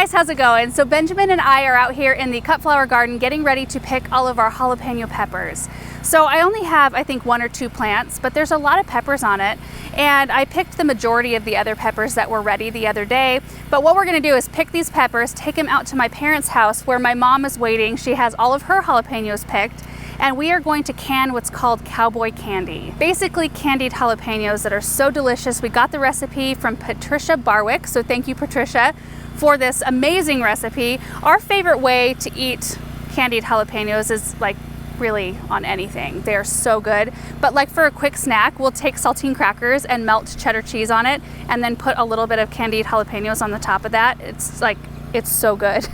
guys, how's it going? So Benjamin and I are out here in the cut flower garden getting ready to pick all of our jalapeno peppers. So I only have, I think, 1 or 2 plants, but there's a lot of peppers on it. And I picked the majority of the other peppers that were ready the other day. But what we're gonna do is pick these peppers, take them out to my parents' house where my mom is waiting. She has all of her jalapenos picked. And we are going to can what's called Cowboy candy. Basically candied jalapenos that are so delicious. We got the recipe from Patricia Barwick, so thank you, Patricia, for this amazing recipe. Our favorite way to eat candied jalapenos is like really on anything. They are so good. But like for a quick snack, we'll take saltine crackers and melt cheddar cheese on it and then put a little bit of candied jalapenos on the top of that. It's so good.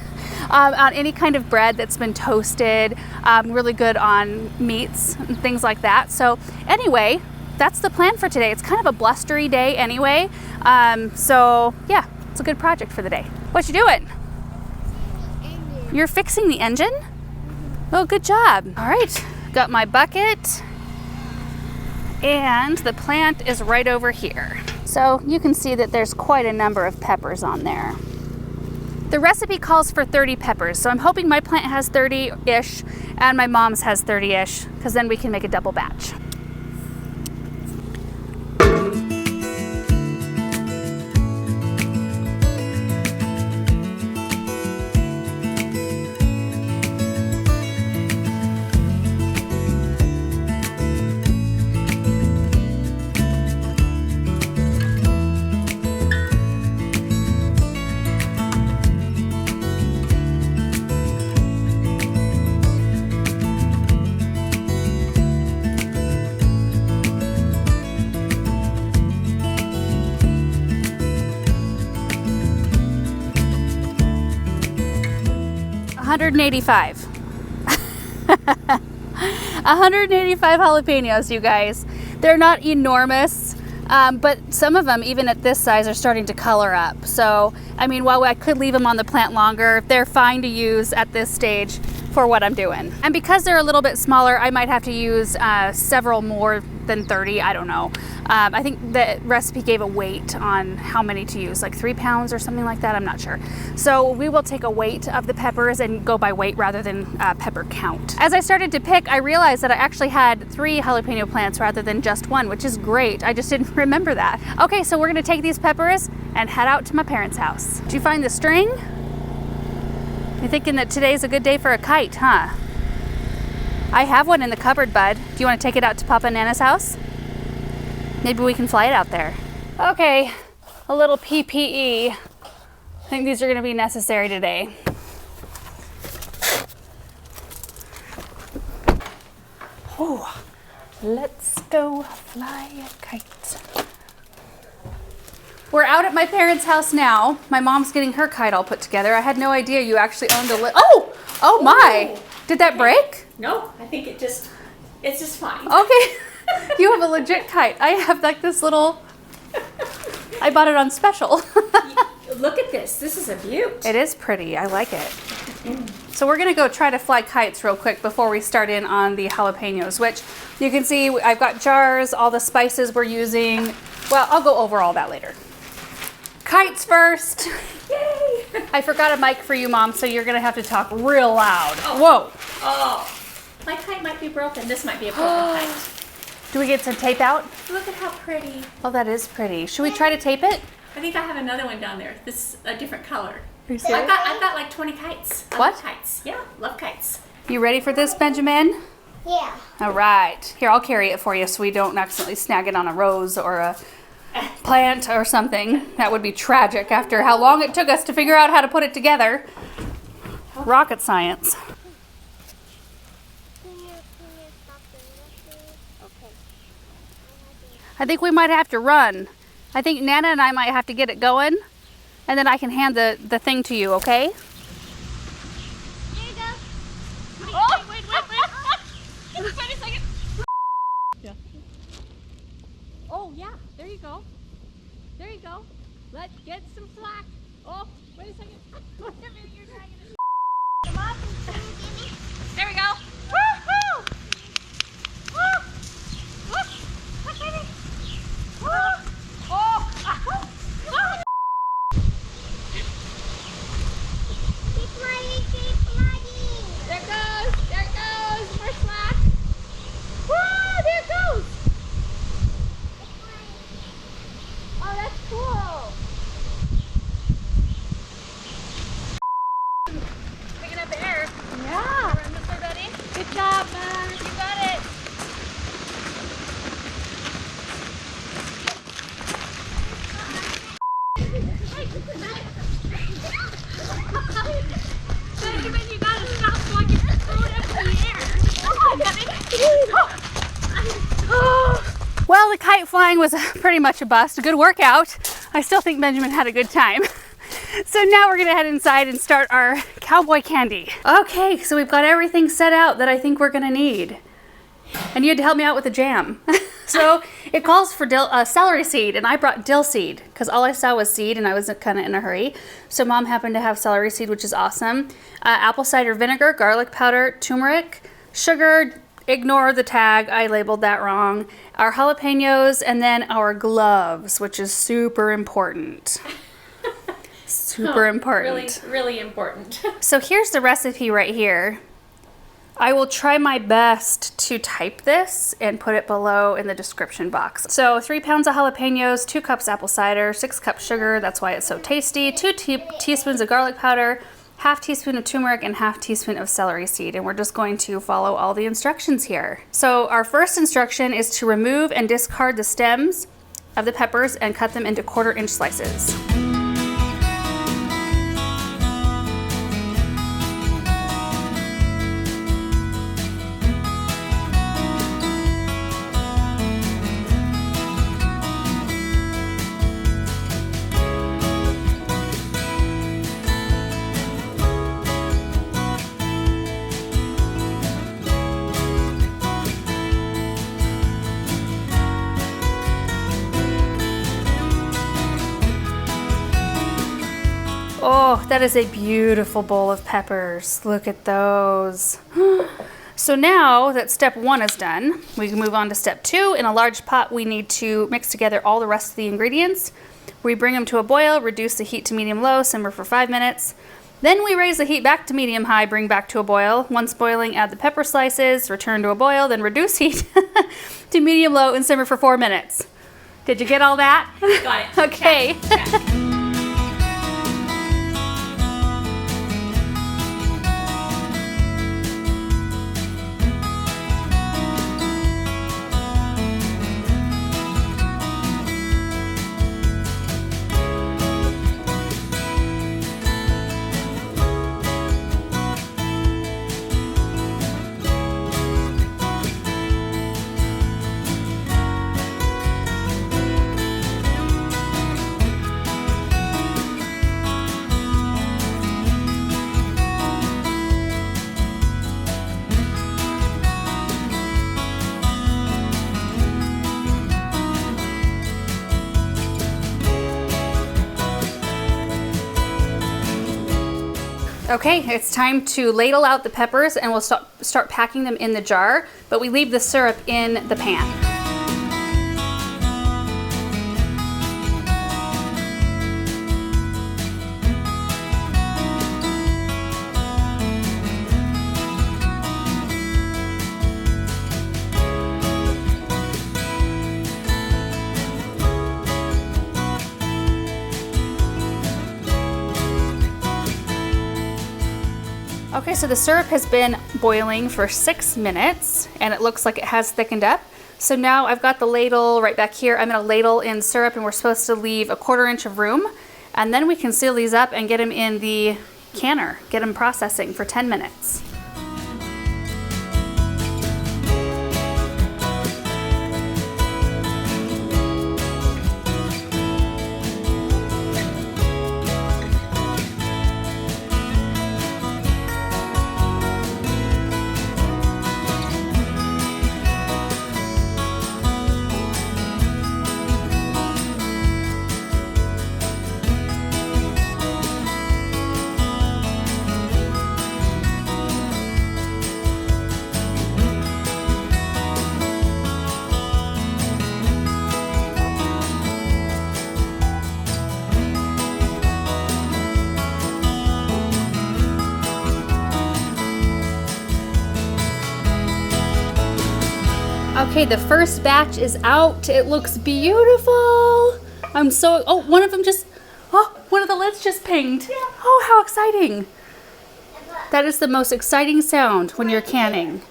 On any kind of bread that's been toasted, really good on meats and things like that. So anyway, that's the plan for today. It's kind of a blustery day anyway. So yeah, it's a good project for the day. What you doing? You're fixing the engine? Oh, good job. All right, got my bucket and the plant is right over here. So you can see that there's quite a number of peppers on there. The recipe calls for 30 peppers, so I'm hoping my plant has 30-ish and my mom's has 30-ish, because then we can make a double batch. $185. 185 jalapenos, you guys. They're not enormous, but some of them, even at this size, are starting to color up. So, I mean, while I could leave them on the plant longer, they're fine to use at this stage for what I'm doing. And because they're a little bit smaller, I might have to use several more than 30, I don't know. I think the recipe gave a weight on how many to use, like 3 pounds or something like that, I'm not sure. So we will take a weight of the peppers and go by weight rather than pepper count. As I started to pick, I realized that I actually had 3 jalapeno plants rather than just 1, which is great. I just didn't remember that. Okay, so we're gonna take these peppers and head out to my parents' house. Did you find the string? You're thinking that today's a good day for a kite, huh? I have one in the cupboard, bud. Do you want to take it out to Papa and Nana's house? Maybe we can fly it out there. Okay, a little PPE. I think these are going to be necessary today. Oh, let's go fly a kite. We're out at my parents' house now. My mom's getting her kite all put together. I had no idea you actually owned a Oh my! Did that break? No, I think it's just fine. Okay, you have a legit kite. I have like this little, I bought it on special. Look at this, this is a beaut. It is pretty, I like it. So we're gonna go try to fly kites real quick before we start in on the jalapenos, which you can see I've got jars, all the spices we're using. Well, I'll go over all that later. Kites first. Yay! I forgot a mic for you, Mom, so you're gonna have to talk real loud. Oh. Whoa. Oh, my kite might be broken. This might be a broken kite. Do we get some tape out? Look at how pretty. Oh, that is pretty. Should we try to tape it? I think I have another one down there. This is a different color. Are you serious? I've got like 20 kites. I What? love kites. Yeah, love kites. You ready for this, Benjamin? Yeah. All right. Here, I'll carry it for you so we don't accidentally snag it on a rose or a plant or something. That would be tragic after how long it took us to figure out how to put it together. Rocket science. I think we might have to run. I think Nana and I might have to get it going, and then I can hand the thing to you, okay? Here you go. Oh! Wait. Wait a second. Yeah. Oh, yeah, there you go. There you go. Let's get some slack. Oh, wait a second. Wait a minute, you're dragging it. Come on. There we go. Woo-hoo! Woo! Woo! Look, baby. Woo! Oh! Good job, Mom. You got it. Benjamin, you gotta stop so I can throw it up in the air. Well, the kite flying was pretty much a bust. A good workout. I still think Benjamin had a good time. So now we're gonna head inside and start our cowboy candy. Okay, so we've got everything set out that I think we're gonna need. And you had to help me out with the jam. So it calls for celery seed, and I brought dill seed because all I saw was seed and I was kind of in a hurry. So Mom happened to have celery seed, which is awesome. Apple cider vinegar, garlic powder, turmeric, sugar, ignore the tag, I labeled that wrong. Our jalapenos, and then our gloves, which is super important. Super important. Really important. So here's the recipe right here. I will try my best to type this and put it below in the description box. So 3 pounds of jalapenos, 2 cups apple cider, 6 cups sugar, that's why it's so tasty, 2 teaspoons of garlic powder, half teaspoon of turmeric, and half teaspoon of celery seed. And we're just going to follow all the instructions here. So our first instruction is to remove and discard the stems of the peppers and cut them into 1/4-inch slices. Oh, that is a beautiful bowl of peppers. Look at those. So now that step 1 is done, we can move on to step 2. In a large pot, we need to mix together all the rest of the ingredients. We bring them to a boil, reduce the heat to medium-low, simmer for 5 minutes. Then we raise the heat back to medium-high, bring back to a boil. Once boiling, add the pepper slices, return to a boil, then reduce heat to medium-low and simmer for 4 minutes. Did you get all that? Got it. Okay. Check. Okay, it's time to ladle out the peppers and we'll start packing them in the jar, but we leave the syrup in the pan. Okay, so the syrup has been boiling for 6 minutes and it looks like it has thickened up. So now I've got the ladle right back here. I'm gonna ladle in syrup and we're supposed to leave a 1/4 inch of room. And then we can seal these up and get them in the canner, get them processing for 10 minutes. Okay, the first batch is out. It looks beautiful. I'm so, oh, one of the lids just pinged. Oh, how exciting. That is the most exciting sound when you're canning.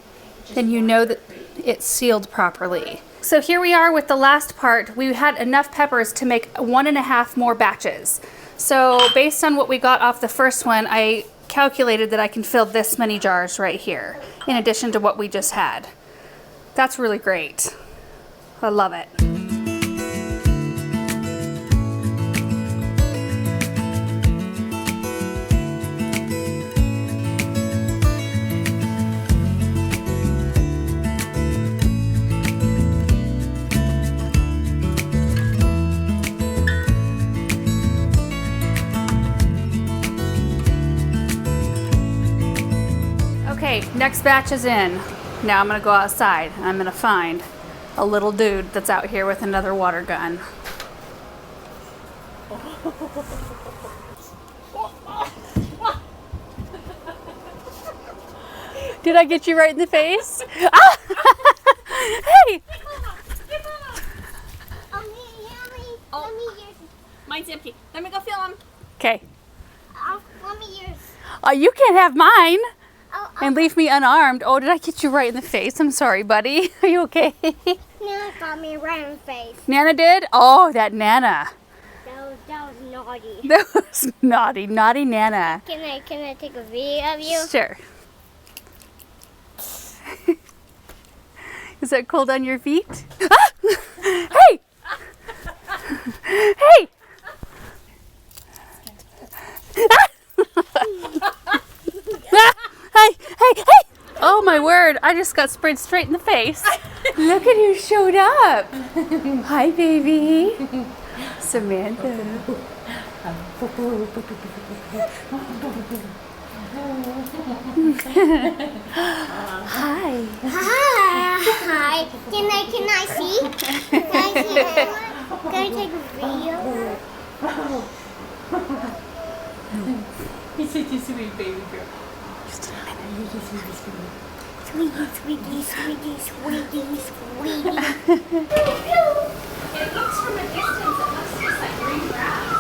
then you know that it's sealed properly. So here we are with the last part. We had enough peppers to make 1.5 more batches. So based on what we got off the first one, I calculated that I can fill this many jars right here, in addition to what we just had. That's really great. I love it. Okay, next batch is in. Now I'm gonna go outside and I'm gonna find a little dude that's out here with another water gun. Did I get you right in the face? Ah! Hey! Let me yours. Mine's empty. Let me go fill them. Okay. Let me yours. Oh, you can't have mine Oh, and leave me unarmed. Oh, did I get you right in the face? I'm sorry, buddy. Are you okay? Nana got me right in the face. Nana did? Oh, that Nana. That was naughty. That was naughty, naughty Nana. Can I take a video of you? Sure. Is that cold on your feet? Ah! Hey! Hey! Hey, hey, hey! Oh my word, I just got sprayed straight in the face. Look at who showed up. Hi, baby. Samantha. Hi. Hi. Can I see? Can I take a video? He's such a sweet baby girl. Sweetie, sweetie, sweetie, sweetie, sweetie. It looks from a distance, it looks just like green grass.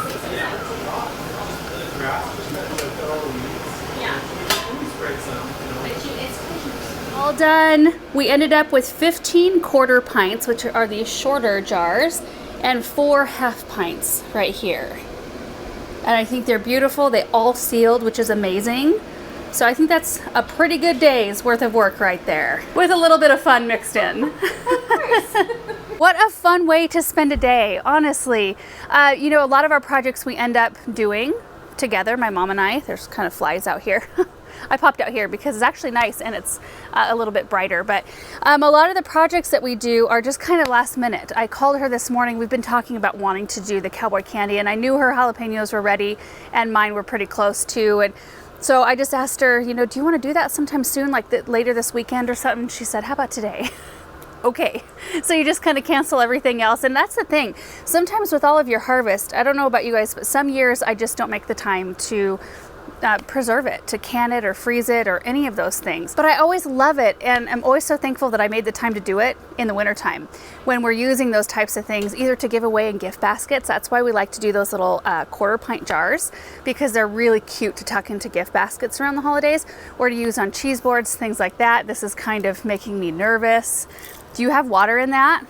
All done. We ended up with 15 quarter pints, which are these shorter jars, and 4 half pints right here. And I think they're beautiful. They all sealed, which is amazing. So I think that's a pretty good day's worth of work right there, with a little bit of fun mixed in. What a fun way to spend a day, honestly. You know, a lot of our projects we end up doing together, my mom and I. There's kind of flies out here. I popped out here because it's actually nice and it's a little bit brighter, but a lot of the projects that we do are just kind of last minute. I called her this morning. We've been talking about wanting to do the Cowboy candy, and I knew her jalapenos were ready and mine were pretty close too. And so I just asked her, you know, do you want to do that sometime soon, like later this weekend or something? She said, how about today? Okay, so you just kind of cancel everything else. And that's the thing. Sometimes with all of your harvest, I don't know about you guys, but some years I just don't make the time to preserve it, to can it or freeze it or any of those things. But I always love it, and I'm always so thankful that I made the time to do it in the wintertime when we're using those types of things either to give away in gift baskets. That's why we like to do those little quarter pint jars, because they're really cute to tuck into gift baskets around the holidays, or to use on cheese boards, things like that. This is kind of making me nervous. Do you have water in that?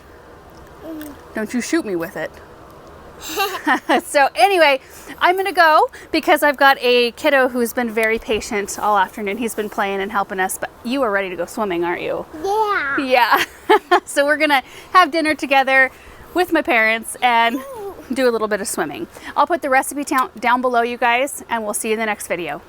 Don't you shoot me with it. So anyway, I'm gonna go because I've got a kiddo who's been very patient all afternoon. He's been playing and helping us, but you are ready to go swimming, aren't you? Yeah. Yeah. So we're gonna have dinner together with my parents and do a little bit of swimming. I'll put the recipe down below, you guys, and we'll see you in the next video.